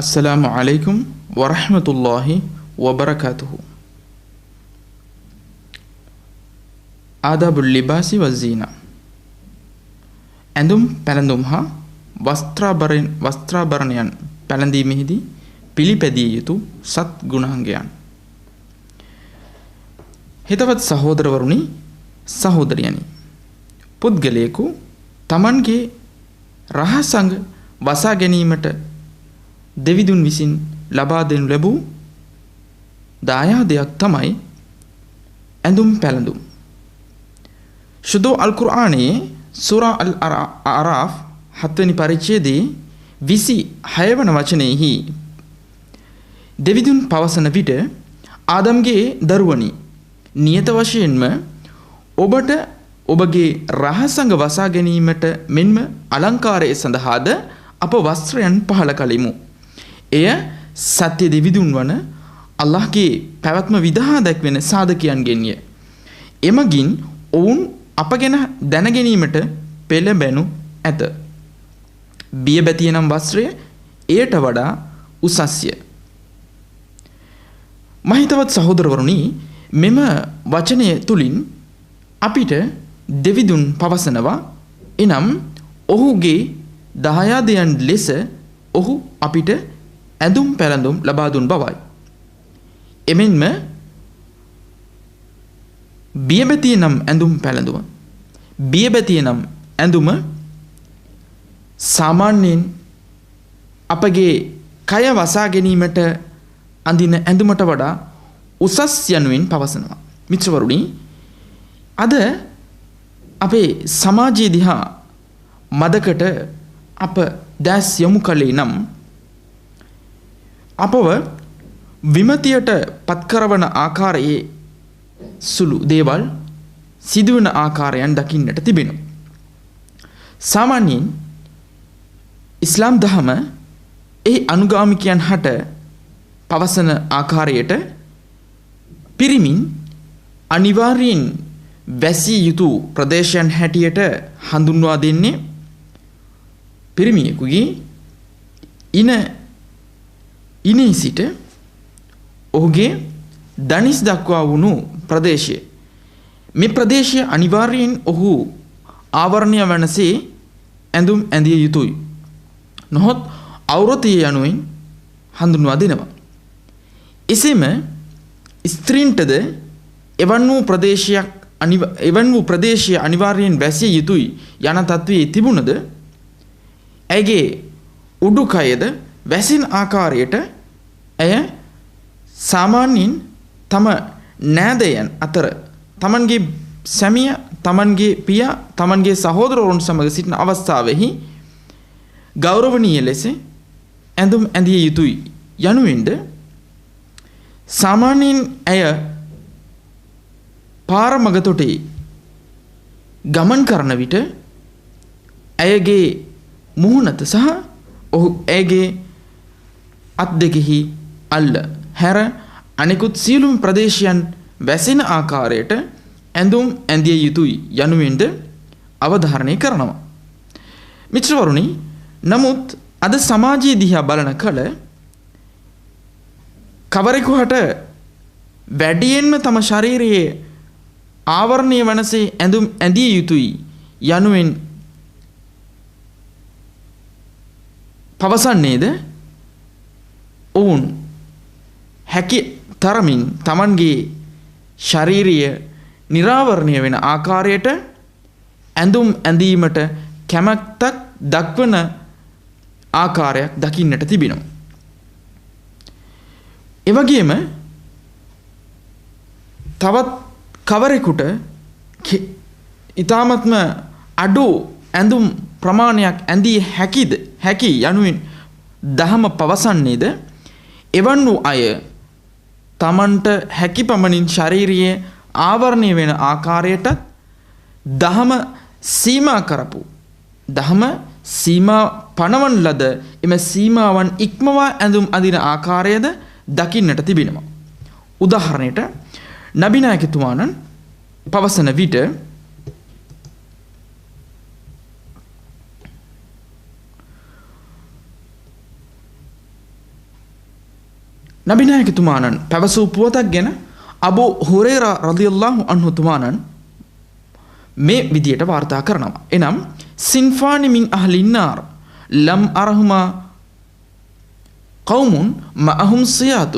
अस्सलामु अलैकुम वरहमतुल्लाहि वबरकातुहु। ආදාබුල් ලිබාසි වස්සීනා. ඇඳුම් පැළඳුම් හා වස්ත්‍රාභරණයන් පැළඳීමෙහිදී පිළිපැදිය යුතු සත් ගුණාංගයන්. හිතවත් සහෝදරවරුනි, සහෝදරියනි, පුද්ගලයෙකු තමන්ගේ රහසඟ වසා ගැනීමට දෙවිදුන් විසින් ලබා දෙනු ලැබූ දායාදයක් තමයි ඇඳුම් පැළඳුම්. शुद्धो अल कुराने सूरा अल आराफ 7वेනි පරිච්ඡේදයේ 26වන වචනයෙහි දෙවිදුන් පවසන විට ආදම්ගේ දරුවනි, නියත වශයෙන්ම ඔබට ඔබගේ රහසඟ වසා ගැනීමට මෙන්ම අලංකාරය සඳහාද අප වස්ත්‍රයන් පහල කළෙමු. එය සත්‍ය දෙවිදුන් වන අල්ලාහ්ගේ පැවැත්ම විදහා දැක්වෙන සාධකයන්ගෙන්ය. එමගින් ඔවුන් අප ගැන දැනගැනීමට පෙළඹෙනු ඇත. බියබැතිය නම් වස්ත්‍රය එයට වඩා උසස්ය. මහිතවත් සහෝදරවරුනි, මෙම වචනය තුලින් අපිට දෙවිදුන් පවසනවා එනම් ඔහුගේ දායාදයන් ලෙස ඔහු අපිට ඇඳුම් පැළඳුම් ලබා දුන් බවයි. එමෙන්ම බියබැතිය නම් ඇඳුම් පැළඳුම, බියබැතිය නම් ඇඳුම සාමාන්‍යයෙන් අපගේ කය වසා ගැනීමට අඳින ඇඳුමට වඩා උසස් යනුවෙන් පවසනවා. මිත්‍රවරුනි, අද අපේ සමාජයේ දිහා මදකට අප දැස් යොමු කළේ නම් අපව විමතියට පත්කරවන ආකාරයේ සුළු දේවල් සිදුවන ආකාරයන් දකින්නට තිබෙනවා. සාමාන්‍යයෙන් ඉස්ලාම් දහම ඒ අනුගාමිකයන් හට පවසන ආකාරයට පිරිමින් අනිවාර්යෙන් වැසිය යුතු ප්‍රදේශයන් හැටියට හඳුන්වා දෙන්නේ පිරිමියෙකුගේ ඉනේ සිට ඔහුගේ දනිස් දක්වා වුණු ප්‍රදේශය. මේ ප්‍රදේශය අනිවාර්යෙන් ඔහු ආවරණය වනසේ ඇඳුම් ඇඳිය යුතුයි. නොහොත් අවරතිය යනුවෙන් හඳුන්වා දෙනවා. එසේම ස්ත්‍රීන්ටද එවන් වූ ප්‍රදේශය අනිවාර්යෙන් වැසිය යුතුයි යන තත්වයේ තිබුණද ඇගේ උඩුකයද වැසෙන ආකාරයට ඇය සාමාන්‍යයෙන් තම නෑදයන් අතර තමන්ගේ සැමිය, තමන්ගේ පියා, තමන්ගේ සහෝදරවරුන් සමග සිටින අවස්ථාවෙහි ගෞරවනීය ලෙස ඇඳුම් ඇඳිය යුතුයි යනුවෙන්ද සාමාන්‍යයෙන් ඇය පාර මග තොටේ ගමන් කරන විට ඇයගේ මුහුණත සහ ඇයගේ අත් දෙකෙහි අල්ල හැර අනෙකුත් සියලුම ප්‍රදේශයන් වැසෙන ආකාරයට ඇඳුම් ඇඳිය යුතුයි යනුවෙන්ද අවධාරණය කරනවා. මිත්‍රවරුනි, නමුත් අද සමාජයේ දිහා බලන කල කවරෙකුට වැඩියෙන්ම තම ශරීරයේ ආවරණය වනසේ ඇඳුම් ඇඳිය යුතුයි යනුවෙන් පවසන්නේද ඔවුන් හැකි තරමින් තමන්ගේ ශාරීරිය නිරාවරණය වෙන ආකාරයට ඇඳුම් ඇඳීමට කැමැත්තක් දක්වන ආකාරයක් දකින්නට තිබෙනවා. එවැගේම තවත් කවරෙකුට ඊ타මත්ම අඩු ඇඳුම් ප්‍රමාණයක් ඇඳිය හැකි යනුවෙන් දහම පවසන්නේද එවන් වූ අය තමන්ට හැකි පමණින් ශාරීරියේ ආවරණය වෙන ආකාරයට දහම සීමා කරපු, දහම සීමා පනවන ලද එම සීමාවන් ඉක්මවා ඇඳුම් අඳින ආකාරයද දකින්නට තිබෙනවා. උදාහරණයට නබි නායකතුමාණන් පවසන විට නබි නායකතුමාණන් පැවසූ පුවතක් ගැන අබූ හුරේරා රදියල්ලාහු අන්හු තුමාණන් මේ විදියට වාර්තා කරනවා. එනම් සින්ෆානි මින් අහ්ලින් නාර් ලම් අරහුමා قوم معهم صياط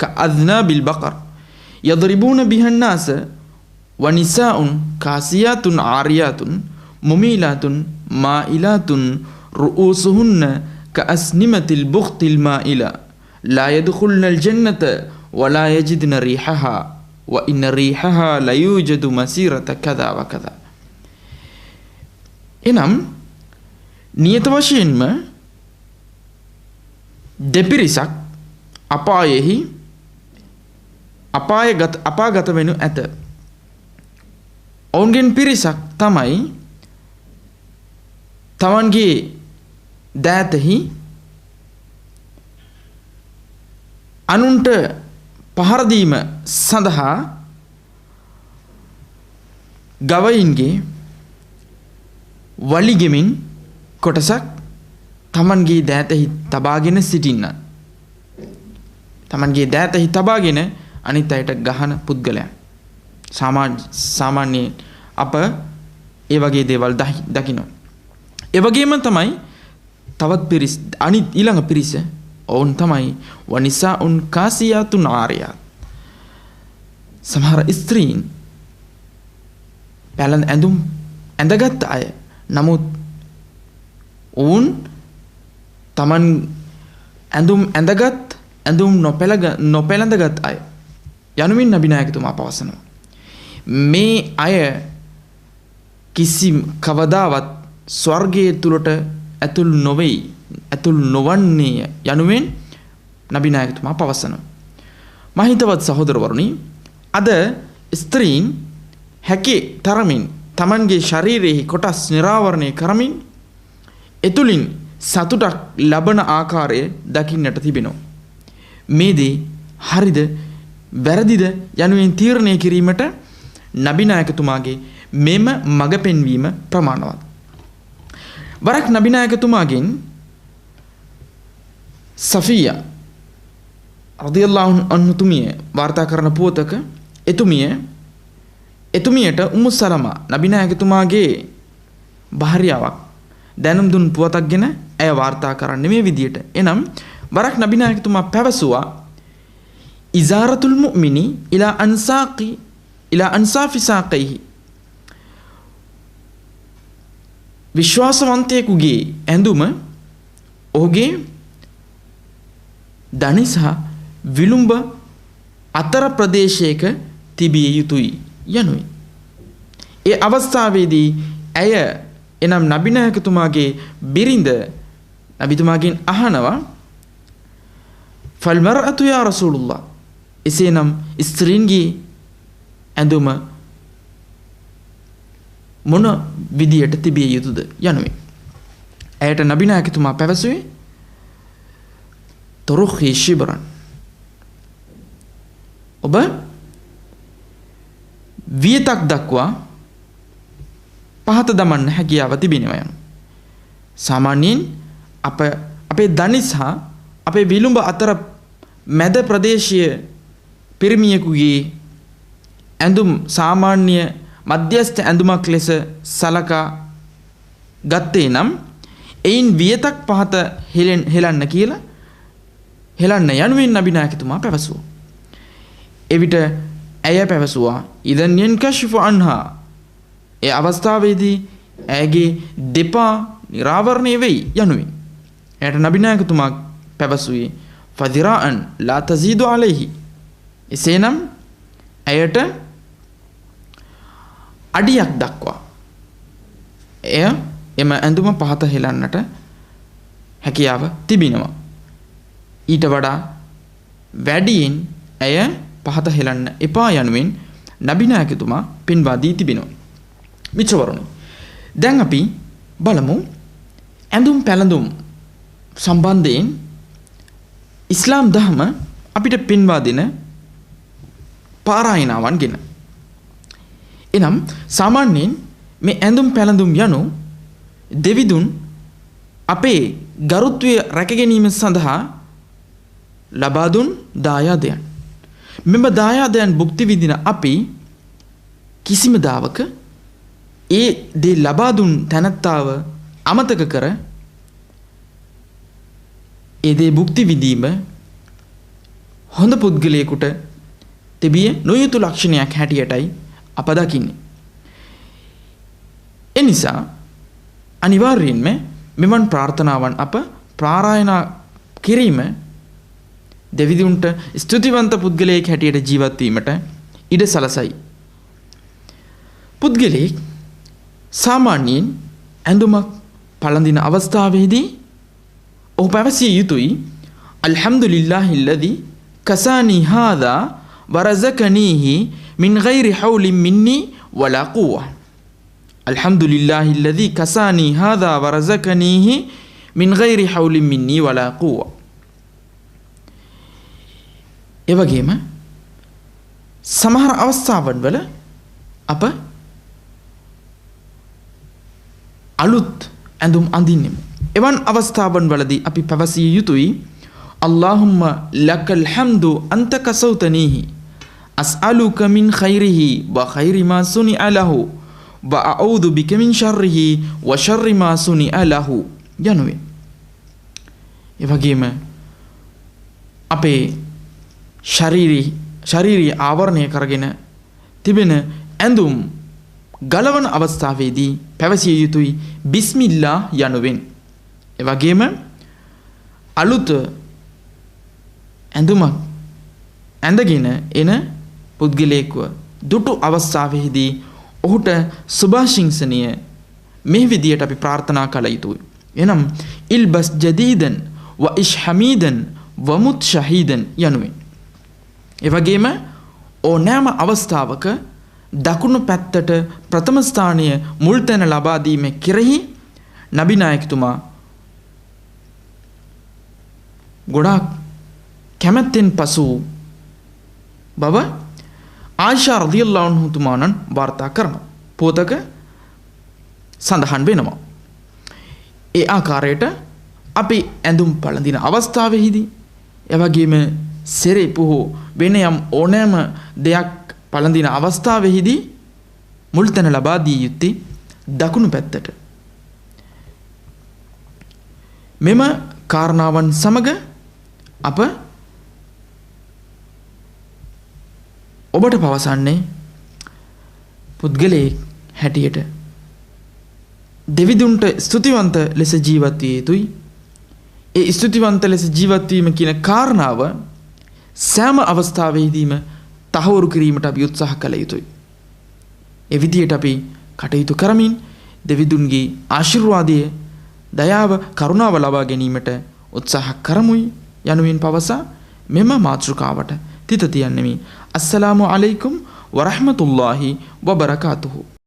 كأذناب البقر يضربون بها الناس ونساء كاسيات عاريات مميلات مائلات رؤوسهن كأسنمة البخت المائلة لا يدخلن الجنة ولا يجدن ريحها وإن ريحها لا يوجد مسيرة كذا وكذا. එනම් නියත වශයෙන්ම දෙපිරිසක් අපාගත වෙනු ඇත. ඔවුන්ගෙන් පිරිසක් තමයි තමන්ගේ දෑතෙහි අනුන්ට පහර දීම සඳහා ගවයින්ගේ වලිගෙමින් කොටසක් තමන්ගේ දෑතෙහි තබාගෙන සිටින්න. තමන්ගේ දෑතෙහි තබාගෙන අනිත් අයට ගහන පුද්ගලයන්. සාමාන්‍යයෙන් අප ඒ වගේ දේවල් දකිනවා. ඒ වගේම තමයි තවත් පිරිස් අනිත් ඊළඟ පිරිස ඔවුන් තමයි වනිසාඋන් කාසියාතුන් ආරියාත්. සමහර ස්ත්‍රීන් පැලඳ ඇඳුම් ඇඳගත් අය. නමුත් ඔවුන් තමන් ඇඳුම් ඇඳගත් ඇඳුම් නොපැළඳගත් අය යනුමින් නබි නායකතුමා පවසනවා. මේ අය කිසිම කවදාවත් ස්වර්ගයේ තුලට ඇතුල් නොවන්නේය යනුවෙන් නබි නායකතුමා පවසනවා. මහිතවත් සහෝදරවරුනි, අද ස්ත්‍රීන් හැකි තරමින් තමන්ගේ ශරීරයේ කොටස් නිරාවරණය කරමින් එතුලින් සතුටක් ලබන ආකාරය දකින්නට තිබෙනවා. මේ දේ හරිද වැරදිද යනුවෙන් තීරණය කිරීමට නබි නායකතුමාගේ මෙම මඟ පෙන්වීම ප්‍රමාණවත්. වරක් නබි නායකතුමාගෙන් සෆියා රදියල්ලාහු අන්හු තුමිය වාර්තා කරන පුවතක එතුමියට උම්මු සලමා නබි නායකතුමාගේ භාර්යාවක් දැනුම් දුන් පුවතක් ගැන ඇය වාර්තා කරන්නේ මේ විදියට. එනම් වරක් නබි නායකතුමා පැවසුවා ඉසාරතුල් මුමිනි ඉලා අන්සාෆි සාකයිහි. විශ්වාසවන්තයෙකුගේ ඇඳුම ඔහුගේ දණි සහ විලුඹ අතර ප්‍රදේශයක තිබිය යුතුයි යනුයි. ඒ අවස්ථාවේදී ඇය එනම් නබි නායකතුමාගේ බිරිඳ නබිතුමාගෙන් අහනවා ෆල් මර්අතු යා රසූලුල්ලාහ්, එසේනම් ස්ත්‍රීන්ගේ ඇඳුම මොන විදියට තිබිය යුතුද යනුයි. ඇයට නබි නායකතුමා පැවසුවේ තොරුඛි ශිබරන්, ඔබ වියතක් දක්වා පහත දමන්න හැකියාව තිබෙනවා යනු. සාමාන්‍යයෙන් අපේ දණි සහ අපේ විලුඹ අතර මැද ප්‍රදේශීය පිරිමියෙකුගේ ඇඳුම් සාමාන්‍ය මධ්‍යස්ථ ඇඳුමක් ලෙස සලකා ගත්තේ නම් එයින් වියතක් පහත හෙලන්න යනුවෙන් නබි නායකතුමා පැවසුවා. එවිට ඇය පැවසුවා ඉදන් යන්කෂිෆු අන්හා, ඒ අවස්ථාවේදී ඇයගේ දෙපා නිරාවරණය වෙයි යනුවෙන්. එයට නබි නායකතුමා පැවසුවේ ෆදිරාන් ලා තසීදු අලයිහි, එසේනම් ඇයට අඩියක් දක්වා එම ඇඳුම පහත හෙලන්නට හැකියාව තිබෙනවා. ඊට වඩා වැඩියෙන් ඇය පහත හෙලන්න එපා යනුවෙන් නබි නායකතුමා පෙන්වා දී තිබෙනවා. මිත්‍රවරුනි, දැන් අපි බලමු ඇඳුම් පැළඳුම් සම්බන්ධයෙන් ඉස්ලාම් දහම අපිට පෙන්වා දෙන පාරායනාවන් ගැන. එනම් සාමාන්‍යයෙන් මේ ඇඳුම් පැළඳුම් යනු දෙවිදුන් අපේ ගරුත්වය රැක ගැනීම සඳහා ලබා දුන් දායාදයන්. මෙම දායාදයන් භුක්ති විඳින අපි කිසිම දාවක ඒ දේ ලබා දුන් තැනැත්තාව අමතක කර ඒ දේ භුක්ති විඳීම හොඳ පුද්ගලයෙකුට තිබිය නොයුතු ලක්ෂණයක් හැටියටයි අප දකින්නේ. එනිසා අනිවාර්යෙන්ම මෙවන් ප්‍රාර්ථනාවන් අප ප්‍රාරායනා කිරීම දෙවිදුන්ට ස්තුතිවන්ත පුද්ගලයෙක් හැටියට ජීවත් වීමට ඉඩ සලසයි. පුද්ගලයෙක් සාමාන්‍යයෙන් ඇඳුමක් පළඳින අවස්ථාවේදී ඔහු පැවසිය යුතුයි අල්හම්දුලිල්ලාහිල්ලදි කසානි හාදා වරසකනීහි මින් ගෛරි හවුලින් මින්නි වලා කුවා. අල්හම්දුලිල්ලාහිල්ලදි කසානි හාදා වරසකනීහි මින් ගෛරි හවුලින් මින්නි වලා කුවා. එවැගේම සමහර අවස්ථාවන් වල අප අලුත් ඇඳුම් අඳින්නෙමු. එවන් අවස්ථාවන් වලදී අපි පැවසිය යුතුයි අල්ලාහුම්ම ලකල් හම්දු අන්ත කසෞතනීහි අස්අලුක මින් ඛෛරිහි ව ඛෛරි මා සුනිअ ලහු ව අඌදු බික මින් ශර්රිහි ව ශර්රි මා සුනිअ ලහු යනුවෙන්. එවැගේම අපේ ශාරීරික ආවරණය කරගෙන තිබෙන ඇඳුම් ගලවන අවස්ථාවේදී පැවසිය යුතුයි බිස්මිල්ලා යනුවෙන්. එවැගේම අලුත් ඇඳුමක් ඇඳගෙන එන පුද්ගලයෙක්ව දුටු අවස්ථාවේදී ඔහුට සුභාශිංසනීය මේ විදියට අපි ප්‍රාර්ථනා කළ යුතුයි. එනම් ඉල්බස් ජදීදන් ව ඉෂ් හමීදන් ව මුත් ශහීදන් යනුවෙන්. එවැගේම ඕනෑම අවස්ථාවක දකුණු පැත්තට ප්‍රථම ස්ථානය මුල් තැන ලබා දීම කෙරෙහි නබි නායකතුමා ගොඩාක් කැමැත්තෙන් පසු බව ආයිෂා රදියල්ලාහු අන්හා තුමාණන් වාර්තා කරනවා. පොතක සඳහන් වෙනවා. ඒ ආකාරයට අපි ඇඳුම් පළඳින අවස්ථාවෙහිදී එවැගේම සෙරෙප්පු වෙන යම් ඕනෑම දෙයක් පළඳින අවස්ථාවෙහිදී මුල් තැන ලබා දී යුත්තේ දකුණු පැත්තට. මෙම කාරණාවන් සමග අප ඔබට පවසන්නේ පුද්ගලයෙක් හැටියට දෙවිදුන්ට ස්තුතිවන්ත ලෙස ජීවත් විය යුතුයි. ඒ ස්තුතිවන්ත ලෙස ජීවත් වීම කියන කාරණාව සෑම අවස්ථාවෙදීම තහවුරු කිරීමට අපි උත්සාහ කළ යුතුයි. ඒ විදියට අපි කටයුතු කරමින් දෙවිදුන්ගේ ආශිර්වාදය, දයාව, කරුණාව ලබා ගැනීමට උත්සාහ කරමුයි යනුවෙන් පවසා මෙම මාතෘකාවට තිත තියන්නෙමි. අස්සලාමු අලයිකුම් වරහ්මතුල්ලාහි වබරකාතුහු.